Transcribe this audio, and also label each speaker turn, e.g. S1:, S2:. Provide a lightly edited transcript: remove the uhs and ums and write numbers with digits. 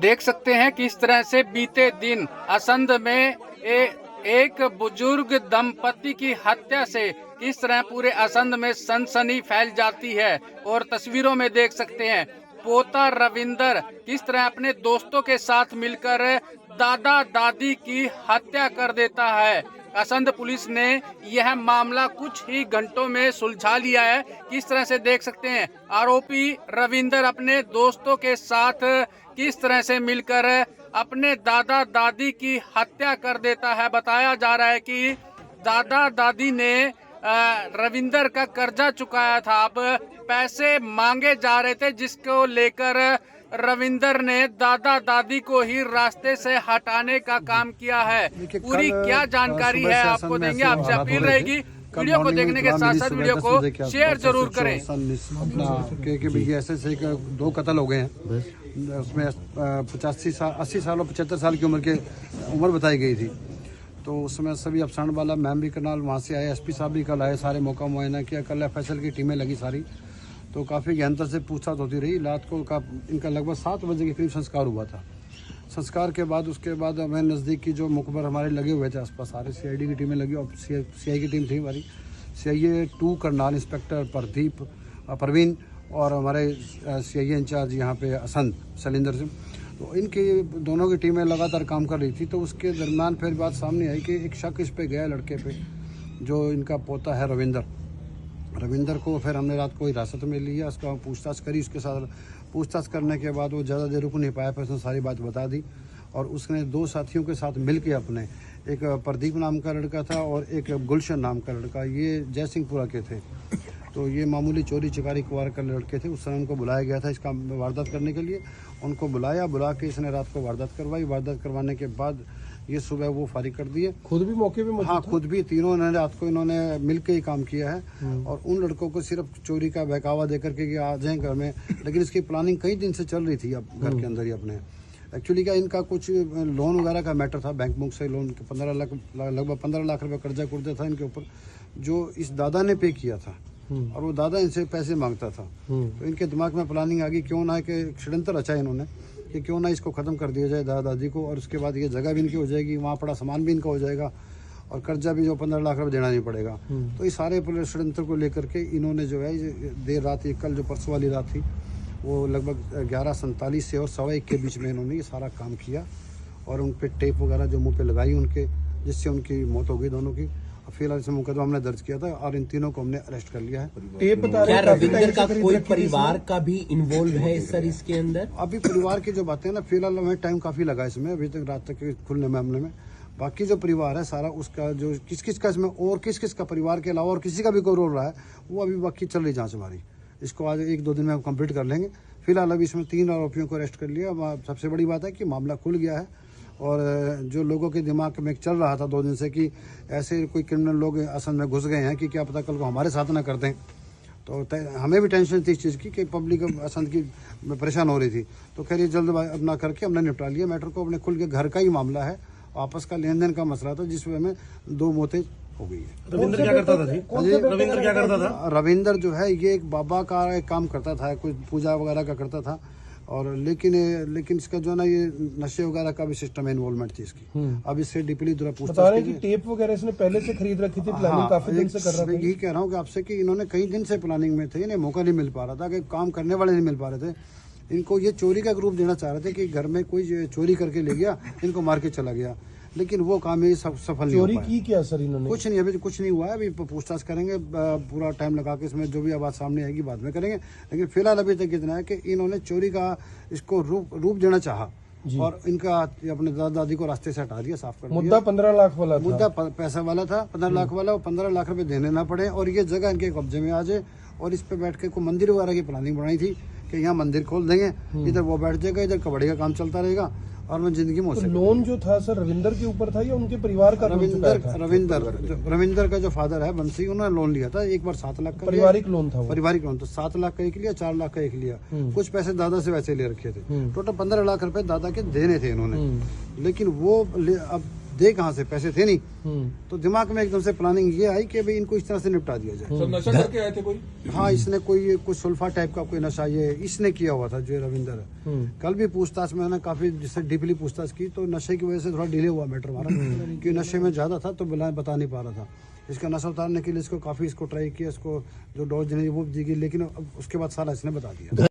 S1: देख सकते हैं किस तरह से बीते दिन असंध में एक बुजुर्ग दंपति की हत्या से किस तरह पूरे असंध में सनसनी फैल जाती है। और तस्वीरों में देख सकते हैं पोता रविंदर किस तरह अपने दोस्तों के साथ मिलकर दादा दादी की हत्या कर देता है। असंध पुलिस ने यह मामला कुछ ही घंटों में सुलझा लिया है। किस तरह से देख सकते हैं आरोपी रविंदर अपने दोस्तों के साथ किस तरह से मिलकर अपने दादा दादी की हत्या कर देता है। बताया जा रहा है कि दादा दादी ने रविंदर का कर्जा चुकाया था, अब पैसे मांगे जा रहे थे, जिसको लेकर रविंदर ने दादा दादी को ही रास्ते से हटाने का काम किया है। पूरी क्या जानकारी है आपको देंगे। आपसे अपील रहेगी वीडियो को देखने के साथ साथ वीडियो को शेयर जरूर करें।
S2: अपना ऐसे 2 कत्ल हो गए हैं, उसमें 85 साल 80 साल और 75 साल की उम्र बताई गई थी। तो उसमें सभी अफसर वाला मैम भी करनाल वहाँ से आए, एसपी साहब भी कल आए, सारे मौका मुआयना किया। कल एफएसएल की टीमें लगी सारी, तो काफ़ी गहनता से पूछताछ होती रही। रात को इनका लगभग 7 बजे के करीब संस्कार हुआ था। संस्कार के बाद उसके बाद हमें नज़दीक की जो मुखबर हमारे लगे हुए थे आसपास, सारे सीआईडी की टीमें लगी और सीआई की टीम थी हमारी, सीआईए 2 करनाल इंस्पेक्टर परवीन और हमारे सीआईए इंचार्ज यहाँ पे असंध शैलेंद्र सिंह। तो इनकी दोनों की टीमें लगातार काम कर रही थी। तो उसके दरमियान फिर बात सामने आई कि एक शक इस पे गया लड़के पे, जो इनका पोता है रविंदर को फिर हमने रात को हिरासत में लिया, उसका पूछताछ करी। उसके साथ पूछताछ करने के बाद वो ज़्यादा देर रुक नहीं पाया, फिर उसने सारी बात बता दी। और उसने 2 साथियों के साथ मिल के अपने, एक प्रदीप नाम का लड़का था और एक गुलशन नाम का लड़का, ये जयसिंहपुरा के थे। तो ये मामूली चोरी चिकारी कुवार कर लड़के थे। उस समय उनको बुलाया गया था इसका वारदात करने के लिए। उनको बुला के इसने रात को वारदात करवाई। वारदात करवाने के बाद ये सुबह वो फारिग कर दिए।
S3: खुद भी मौके पे मौजूद?
S2: हाँ, खुद भी। तीनों ने रात को इन्होंने मिल के ही काम किया है। और उन लड़कों को सिर्फ चोरी का बहकावा देकर के आ जाए घर में, लेकिन इसकी प्लानिंग कई दिन से चल रही थी अब घर के अंदर ही अपने। एक्चुअली क्या इनका कुछ लोन वगैरह का मैटर था, बैंक बुक से लोन 15 लाख लगभग 15 लाख रुपये कर्जा था इनके ऊपर, जो इस दादा ने पे किया था। और वो दादा इनसे पैसे मांगता था। तो इनके दिमाग में प्लानिंग आ गई, क्यों ना कि षड्यंत्र रचा इन्होंने कि क्यों ना इसको ख़त्म कर दिया जाए दादा दादी को, और उसके बाद ये जगह भी इनकी हो जाएगी, वहाँ पड़ा सामान भी इनका हो जाएगा और कर्जा भी जो 15 लाख रुपये देना नहीं पड़ेगा। तो इस सारे षड्यंत्र को लेकर के इन्होंने जो है देर रात, ये कल जो परसों वाली रात थी, वो लगभग 11:47 से और 1:15 के बीच में इन्होंने ये सारा काम किया। और उन पर टेप वगैरह जो मुँह पे लगाई उनके, जिससे उनकी मौत हो गई दोनों की। फिलहाल इस मुकदमा हमने दर्ज किया था और इन तीनों को हमने अरेस्ट कर लिया है।
S3: क्या
S4: रविंदर का कोई परिवार का भी इन्वॉल्व है सर इसके अंदर?
S2: अभी परिवार की जो बातें ना, फिलहाल हमें टाइम काफी लगा इसमें, अभी तक रात तक खुलने मामले में। बाकी जो परिवार है सारा उसका, जो किस का इसमें और किस का परिवार के अलावा और किसी का भी कोई रोल रहा है, वो अभी बाकी चल रही जांच हमारी। इसको आज 1-2 दिन में हम कंप्लीट कर लेंगे। फिलहाल अभी इसमें 3 आरोपियों को अरेस्ट कर लिया। सबसे बड़ी बात है कि मामला खुल गया है। और जो लोगों के दिमाग में चल रहा था 2 दिन से कि ऐसे कोई क्रिमिनल लोग असल में घुस गए हैं कि क्या पता कल को हमारे साथ ना कर दें, तो हमें भी टेंशन थी इस चीज़ की कि पब्लिक असंध की परेशान हो रही थी। तो खैर ये जल्द अपना करके हमने निपटा लिया मैटर को। अपने खुल के घर का ही मामला है, आपस का लेन देन का मसला था, जिसमें हमें 2 मौतें हो गई है।
S3: रविंदर क्या करता था जी? रविंदर क्या करता था?
S2: रविंदर जो है ये एक बाबा का एक काम करता था, कोई पूजा वगैरह का करता था। और लेकिन इसका जो है ना, ये नशे वगैरह का भी सिस्टम है, इन्वॉल्वमेंट थी इसकी। अब इससे डीपली
S3: बता रहे हैं कि टेप वगैरह इसने पहले से खरीद रखी थी, प्लानिंग काफी दिन से कर रहा था।
S2: यही कह रहा हूँ कि आपसे कि इन्होंने कई दिन से प्लानिंग में थे, इन्हें मौका नहीं मिल पा रहा था, कि काम करने वाले नहीं मिल पा रहे थे। इनको ये चोरी का ग्रुप देना चाह रहे थे कि घर में कोई चोरी करके ले गया, इनको मार के चला गया, लेकिन वो काम ये सफल नहीं हो पाया।
S3: चोरी की क्या सर इन्होंने?
S2: कुछ नहीं, अभी कुछ नहीं हुआ है। अभी पूछताछ करेंगे, पूरा टाइम लगा के इसमें जो भी बात सामने आएगी बाद में करेंगे। लेकिन फिलहाल अभी तक इतना है कि इन्होंने चोरी का इसको रूप देना चाहा और इनका अपने दादा दादी को रास्ते से हटा दिया, साफ कर दिया।
S3: मुद्दा 15 लाख वाला था।
S2: मुद्दा पैसा वाला था, 15 लाख वाला। 15 लाख रुपए देने ना पड़े और ये जगह इनके कब्जे में आ जाए। और इस पे बैठ के कोई मंदिर वगैरह की प्लानिंग बनाई थी कि यहाँ मंदिर खोल देंगे, इधर वो बैठ जाएगा, इधर कबड्डी का काम चलता रहेगा और मैं जिंदगी में।
S3: तो लोन जो था सर रविंदर के ऊपर था या उनके परिवार का?
S2: रविंदर का जो फादर है बंसी, उन्होंने लोन लिया था एक बार 7 लाख का।
S3: पारिवारिक लोन था?
S2: पारिवारिक लोन। तो 7 लाख का एक लिया, 4 लाख का एक लिया। कुछ पैसे दादा से वैसे ले रखे थे। टोटल 15 लाख रुपए दादा के देने थे इन्होंने। लेकिन वो अब दे कहाँ से, पैसे थे नहीं। तो दिमाग में एकदम से प्लानिंग ये आई कि भाई इनको इस तरह से निपटा दिया जाए।
S3: सब नशा करके आए थे कोई?
S2: हाँ, इसने कोई कुछ सुल्फा टाइप का कोई नशा ये इसने किया हुआ था, जो रविंदर है। कल भी पूछताछ में मैंने काफी जिससे डीपली पूछताछ की, तो नशे की वजह से थोड़ा डिले हुआ मैटर हमारा, कि नशे में ज्यादा था तो बता नहीं पा रहा था। इसका नशा उतारने के लिए इसको काफी ट्राई किया, इसको जो डोज देनी वो दी गई, लेकिन उसके बाद सारा इसने बता दिया।